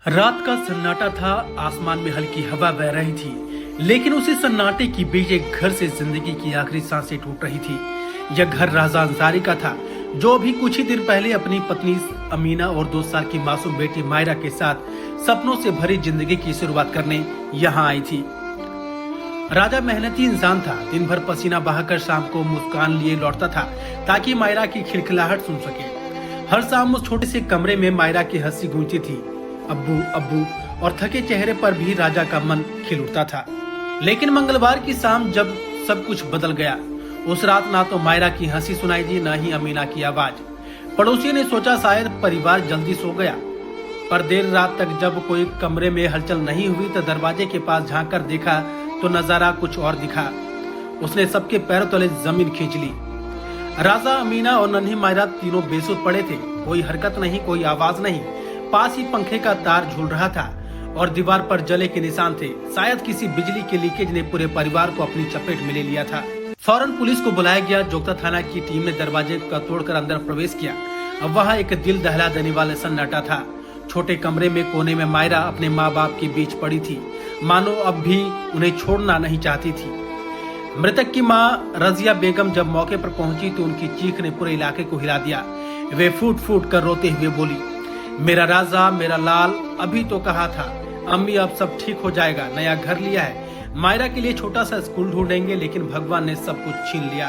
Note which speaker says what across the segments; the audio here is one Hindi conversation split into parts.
Speaker 1: रात का सन्नाटा था। आसमान में हल्की हवा बह रही थी, लेकिन उसी सन्नाटे के बीच एक घर से जिंदगी की आखिरी सांसें टूट रही थी। यह घर राजा अंसारी का था, जो अभी कुछ ही दिन पहले अपनी पत्नी अमीना और 2 साल की मासूम बेटी मायरा के साथ सपनों से भरी जिंदगी की शुरुआत करने यहाँ आई थी। राजा मेहनती इंसान था। दिन भर पसीना बहाकर शाम को मुस्कान लिए लौटता था, ताकि मायरा की खिलखिलाहट सुन सके। हर शाम उस छोटे से कमरे में मायरा की हंसी गूंजती थी। अब्बू अब्बू और थके चेहरे पर भी राजा का मन खिल उठता था। लेकिन मंगलवार की शाम जब सब कुछ बदल गया, उस रात ना तो मायरा की हंसी सुनाई दी, न ही अमीना की आवाज। पड़ोसियों ने सोचा शायद परिवार जल्दी सो गया, पर देर रात तक जब कोई कमरे में हलचल नहीं हुई तो दरवाजे के पास झांक कर देखा तो नजारा कुछ और दिखा। उसने सबके पैरों तले जमीन खींच ली। राजा, अमीना और नन्ही मायरा तीनों बेसुध पड़े थे। कोई हरकत नहीं, कोई आवाज नहीं। पास ही पंखे का तार झूल रहा था और दीवार पर जले के निशान थे। शायद किसी बिजली के लीकेज ने पूरे परिवार को अपनी चपेट में ले लिया था। फौरन पुलिस को बुलाया गया। जोगता थाना की टीम ने दरवाजे का तोड़कर अंदर प्रवेश किया। अब वहाँ एक दिल दहला देने वाला सन्नाटा था। छोटे कमरे में कोने में मायरा अपने माँ बाप के बीच पड़ी थी, मानो अब भी उन्हें छोड़ना नहीं चाहती थी। मृतक की माँ रजिया बेगम जब मौके पर पहुंची तो उनकी चीख ने पूरे इलाके को हिला दिया। वे फूट फूट कर रोते हुए बोली, मेरा राजा, मेरा लाल, अभी तो कहा था अम्मी अब सब ठीक हो जाएगा। नया घर लिया है, मायरा के लिए छोटा सा स्कूल ढूंढेंगे, लेकिन भगवान ने सब कुछ छीन लिया।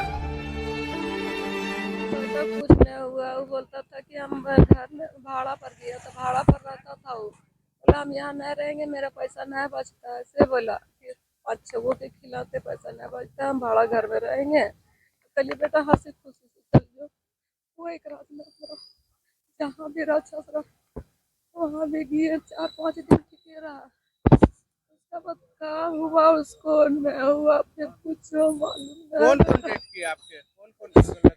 Speaker 2: कुछ नहीं हुआ। वो बोलता था कि हम घर में भाड़ा पर गया तो भाड़ा पर रहता था। वो बोला हम यहाँ नहीं रहेंगे, मेरा पैसा नहीं बचता है। ऐसे बोला कि 5 लोगों के खिलाते पैसा नहीं बचता, हम भाड़ा घर में रहेंगे। तो कल बेटा हंसी खुशी से चल जाओ। वो एक रात में जहाँ भी रहा अच्छा रहा, वहाँ भी गए। 4-5 दिन टिके रहा। उसका बाद क्या हुआ उसको नहीं हुआ, फिर कुछ मालूम
Speaker 3: कौन कौन डेट किया आपके? कौन कौन लगते?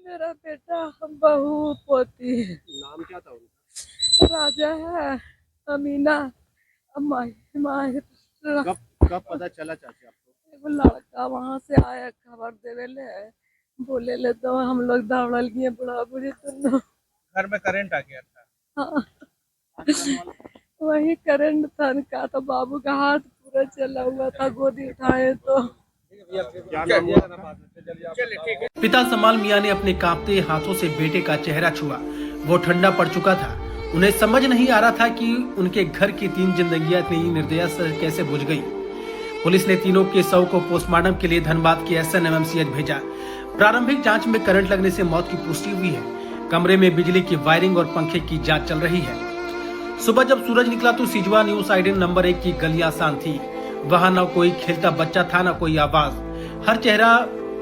Speaker 2: मेरा बेटा, बहू, पोती।
Speaker 3: नाम क्या था उनका?
Speaker 2: राजा है, अमीना, माहिर।
Speaker 3: कब पता चला चाची आपको?
Speaker 2: एगो लड़का वहाँ से आया खबर देवे ले, बोले ले तो हम लोग दौड़ल गए बुढ़ा बुढ़ी दोनों।
Speaker 3: घर में करंट आ गया था।
Speaker 2: हाँ, वही करंट था का, तो बाबू का हाथ पूरा चला हुआ था। गोदी उठाए तो
Speaker 1: पिता समाल मियां ने अपने कांपते हाथों से बेटे का चेहरा छुआ। वो ठंडा पड़ चुका था। उन्हें समझ नहीं आ रहा था कि उनके घर की 3 जिंदगियां इतनी निर्दयता से कैसे बुझ गई। पुलिस ने तीनों के शव को पोस्टमार्टम के लिए धनबाद के SNMMCH भेजा। प्रारंभिक जांच में करंट लगने से मौत की पुष्टि हुई है। कमरे में बिजली की वायरिंग और पंखे की जांच चल रही है। सुबह जब सूरज निकला तो सिजवा न्यू साइडन नंबर 1 की गलियां शांत थी। वहाँ न कोई खेलता बच्चा था, न कोई आवाज। हर चेहरा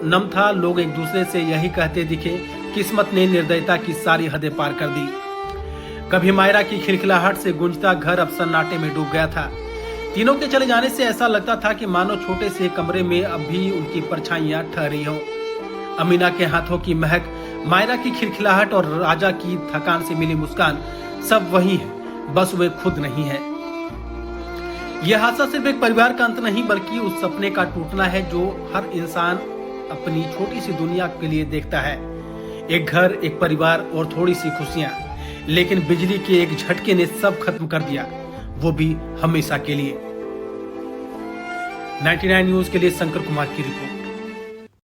Speaker 1: नम था। लोग एक दूसरे से यही कहते दिखे, किस्मत ने निर्दयता की सारी हदें पार कर दी। कभी मायरा की खिलखिलाहट से गूंजता घर अब सन्नाटे में डूब गया था। तीनों के चले जाने से ऐसा लगता था कि मानो छोटे से कमरे में अब भी उनकी परछाइयां ठहरी हों। अमीना के हाथों की महक, मायरा की खिलखिलाहट और राजा की थकान से मिली मुस्कान, सब वही है, बस वे खुद नहीं है। यह हादसा सिर्फ एक परिवार का अंत नहीं, बल्कि उस सपने का टूटना है जो हर इंसान अपनी छोटी सी दुनिया के लिए देखता है। एक घर, एक परिवार और थोड़ी सी खुशियां। लेकिन बिजली के एक झटके ने सब खत्म कर दिया, वो भी हमेशा के लिए। 99 न्यूज के लिए शंकर कुमार की रिपोर्ट।